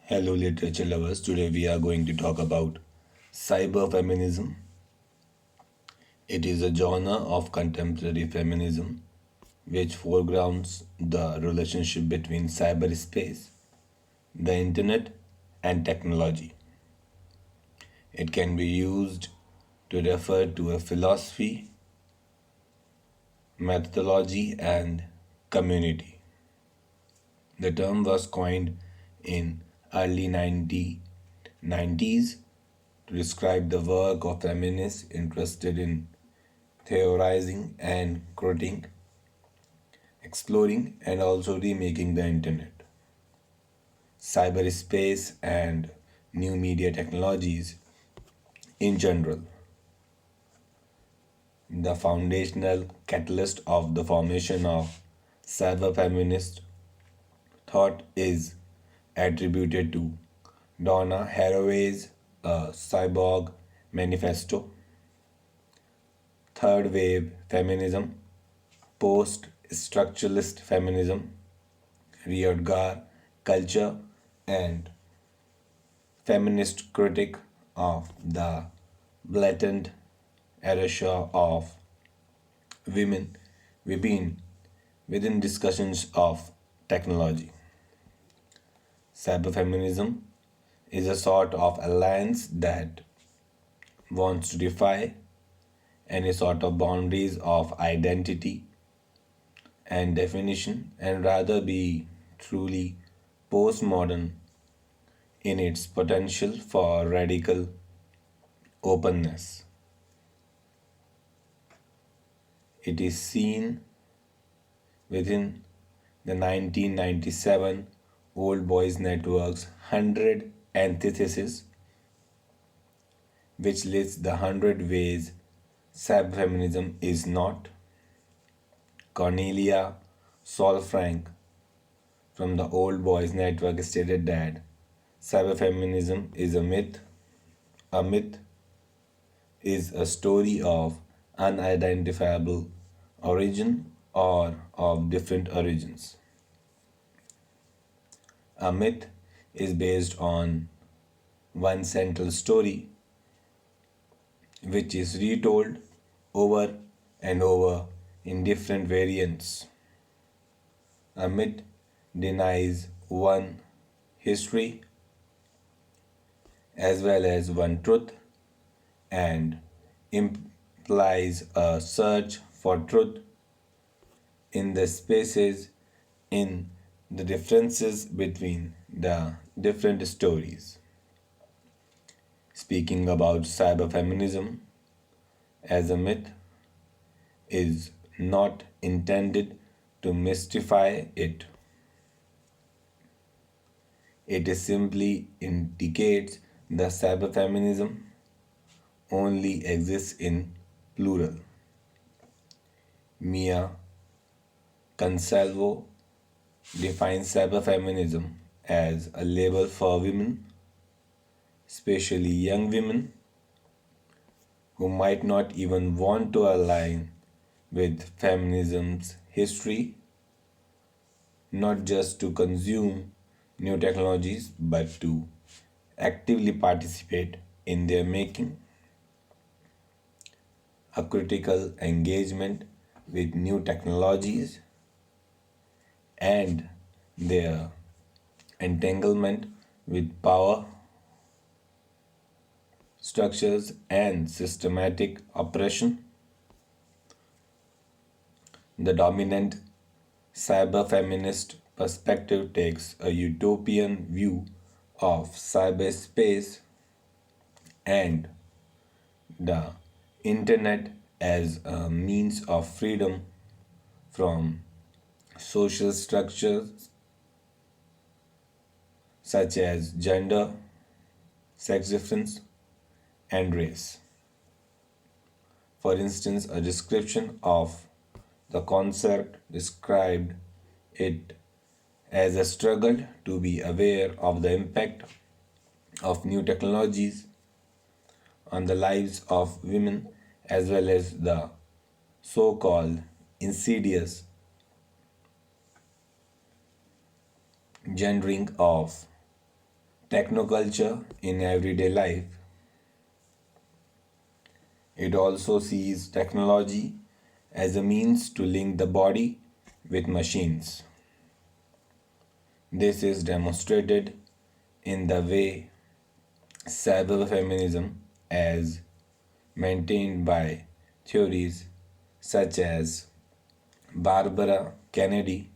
Hello, literature lovers. Today we are going to talk about cyberfeminism. It is a genre of contemporary feminism which foregrounds the relationship between cyberspace, the internet, and technology. It can be used to refer to a philosophy, methodology, and community. The term was coined in early 90s to describe the work of feminists interested in theorizing and critiquing, exploring, and also remaking the internet, cyberspace, and new media technologies in general. The foundational catalyst of the formation of cyberfeminist thought is attributed to Donna Haraway's Cyborg Manifesto, third wave feminism, post structuralist feminism, Riotgar culture, and feminist critique of the blatant erasure of women within discussions of technology. Cyberfeminism is a sort of alliance that wants to defy any sort of boundaries of identity and definition and rather be truly postmodern in its potential for radical openness. It is seen within the 1997 Old Boys Network's 100 Antithesis, which lists the 100 ways cyberfeminism is not. Cornelia Solfrank from the Old Boys Network stated that cyberfeminism is a myth. A myth is a story of unidentifiable origin or of different origins. A myth is based on one central story which is retold over and over in different variants. A myth denies one history as well as one truth and implies a search for truth in the spaces in the differences between the different stories. Speaking about cyberfeminism as a myth is not intended to mystify it. It simply indicates the cyberfeminism only exists in plural. Mia Consalvo defines cyberfeminism as a label for women, especially young women, who might not even want to align with feminism's history, not just to consume new technologies but to actively participate in their making. A critical engagement with new technologies and their entanglement with power structures and systematic oppression. The dominant cyberfeminist perspective takes a utopian view of cyberspace and the internet as a means of freedom from social structures such as gender, sex difference, and race. For instance, a description of the concept described it as a struggle to be aware of the impact of new technologies on the lives of women as well as the so called insidious gendering of technoculture in everyday life. It also sees technology as a means to link the body with machines. This is demonstrated in the way cyberfeminism, as maintained by theories such as Barbara Kennedy,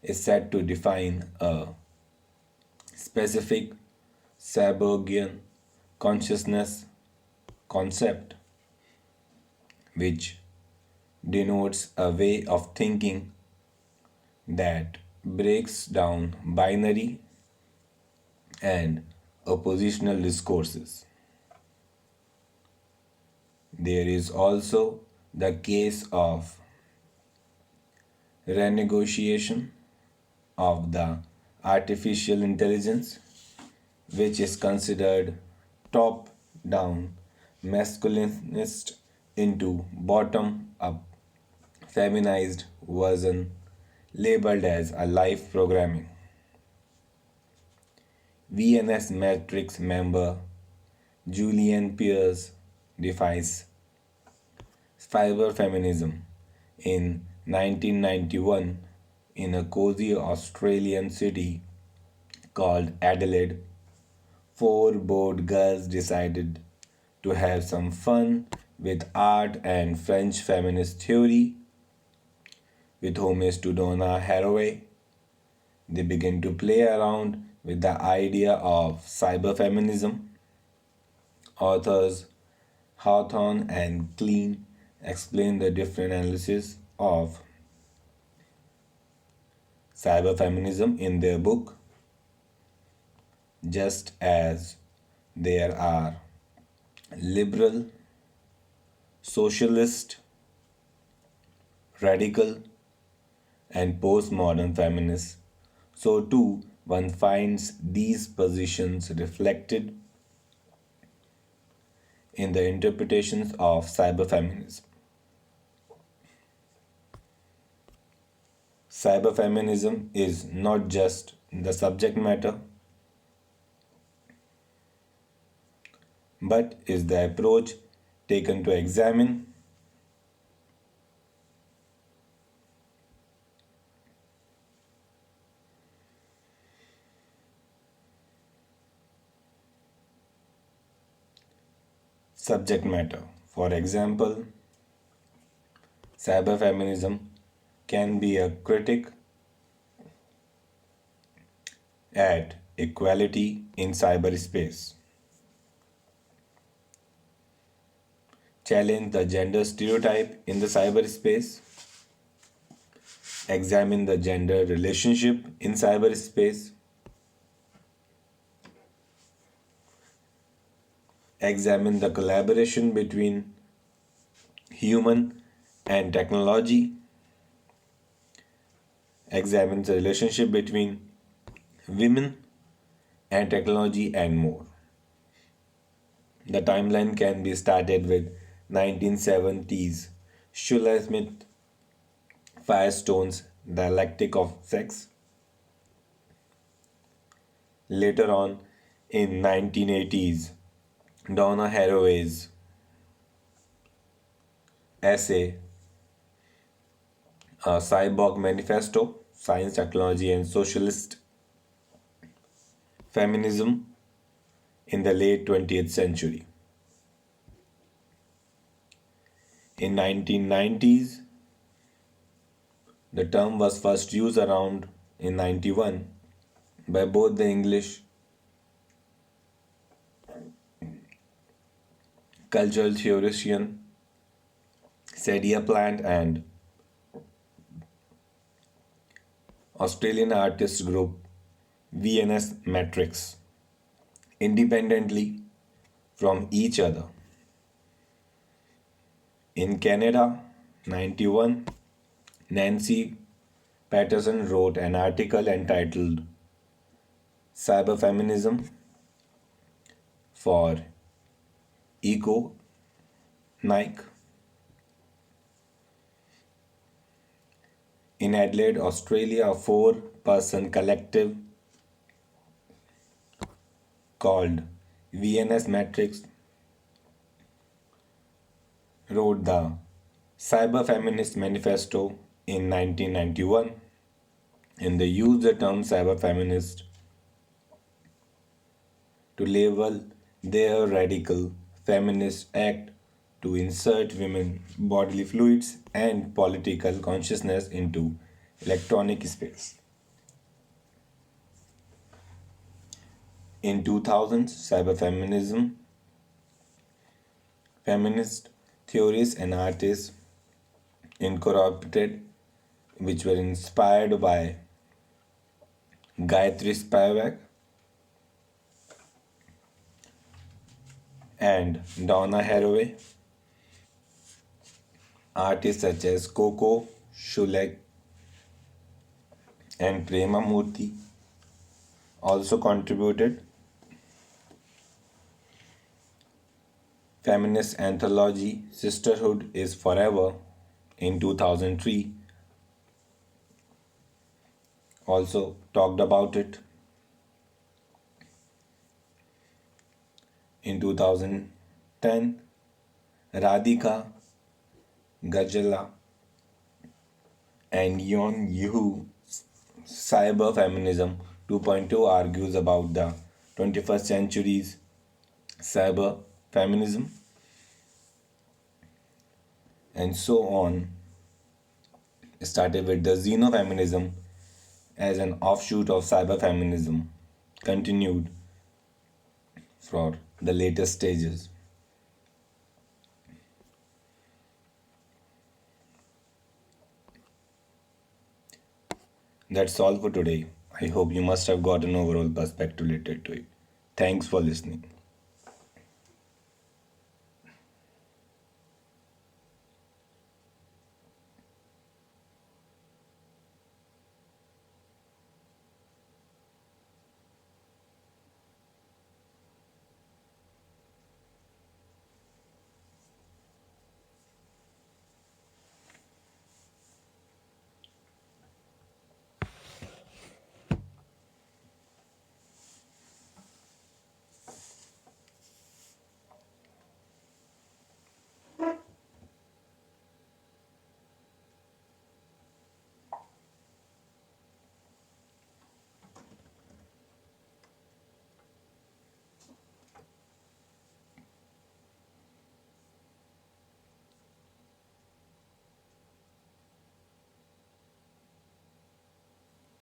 is said to define a specific cyborgian consciousness concept, which denotes a way of thinking that breaks down binary and oppositional discourses. There is also the case of renegotiation of the artificial intelligence, which is considered top down masculinist into bottom up feminized version labeled as a life programming. VNS Matrix member Julian Pierce defines cyberfeminism in 1991 in a cozy Australian city called Adelaide. Four bored girls decided to have some fun with art and French feminist theory. With homage to Donna Haraway, they began to play around with the idea of cyberfeminism. Authors Hawthorne and Klein explain the different analysis of cyberfeminism in their book, just as there are liberal, socialist, radical, and postmodern feminists. So too, one finds these positions reflected in the interpretations of cyberfeminism. Cyberfeminism is not just the subject matter, but is the approach taken to examine subject matter. For example, cyberfeminism can be a critic at equality in cyberspace, challenge the gender stereotype in the cyberspace, examine the gender relationship in cyberspace, examine the collaboration between human and technology, examine the relationship between women and technology, and more. The timeline can be started with 1970s Schuller Smith Firestone's Dialectic of Sex. Later on, in 1980s, Donna Haraway's essay, A Cyborg Manifesto, Science, Technology, and Socialist Feminism in the late 20th century. In 1990s, the term was first used around in 91 by both the English cultural theoretician Cedia Plant and Australian artist group VNS Matrix independently from each other. In Canada, 91, Nancy Patterson wrote an article entitled Cyberfeminism for Eco Nike. In Adelaide, Australia, a four-person collective called VNS Matrix wrote the Cyberfeminist Manifesto in 1991, and they used the term cyberfeminist to label their radical feminist act to insert women bodily fluids and political consciousness into electronic space. In 2000s, cyberfeminism, feminist theorists and artists incorporated, which were inspired by Gayatri Spivak and Donna Haraway, artists such as Coco Shulek and Prema Murthy also contributed. Feminist anthology Sisterhood is Forever in 2003 also talked about it. In 2010, Radhika Gajala and Yon Yuhu Cyberfeminism 2.0 argues about the 21st century's cyber feminism and so on. Started with the xenofeminism as an offshoot of cyberfeminism, continued for the latest stages. That's all for today. I hope you must have got an overall perspective related to it. Thanks for listening.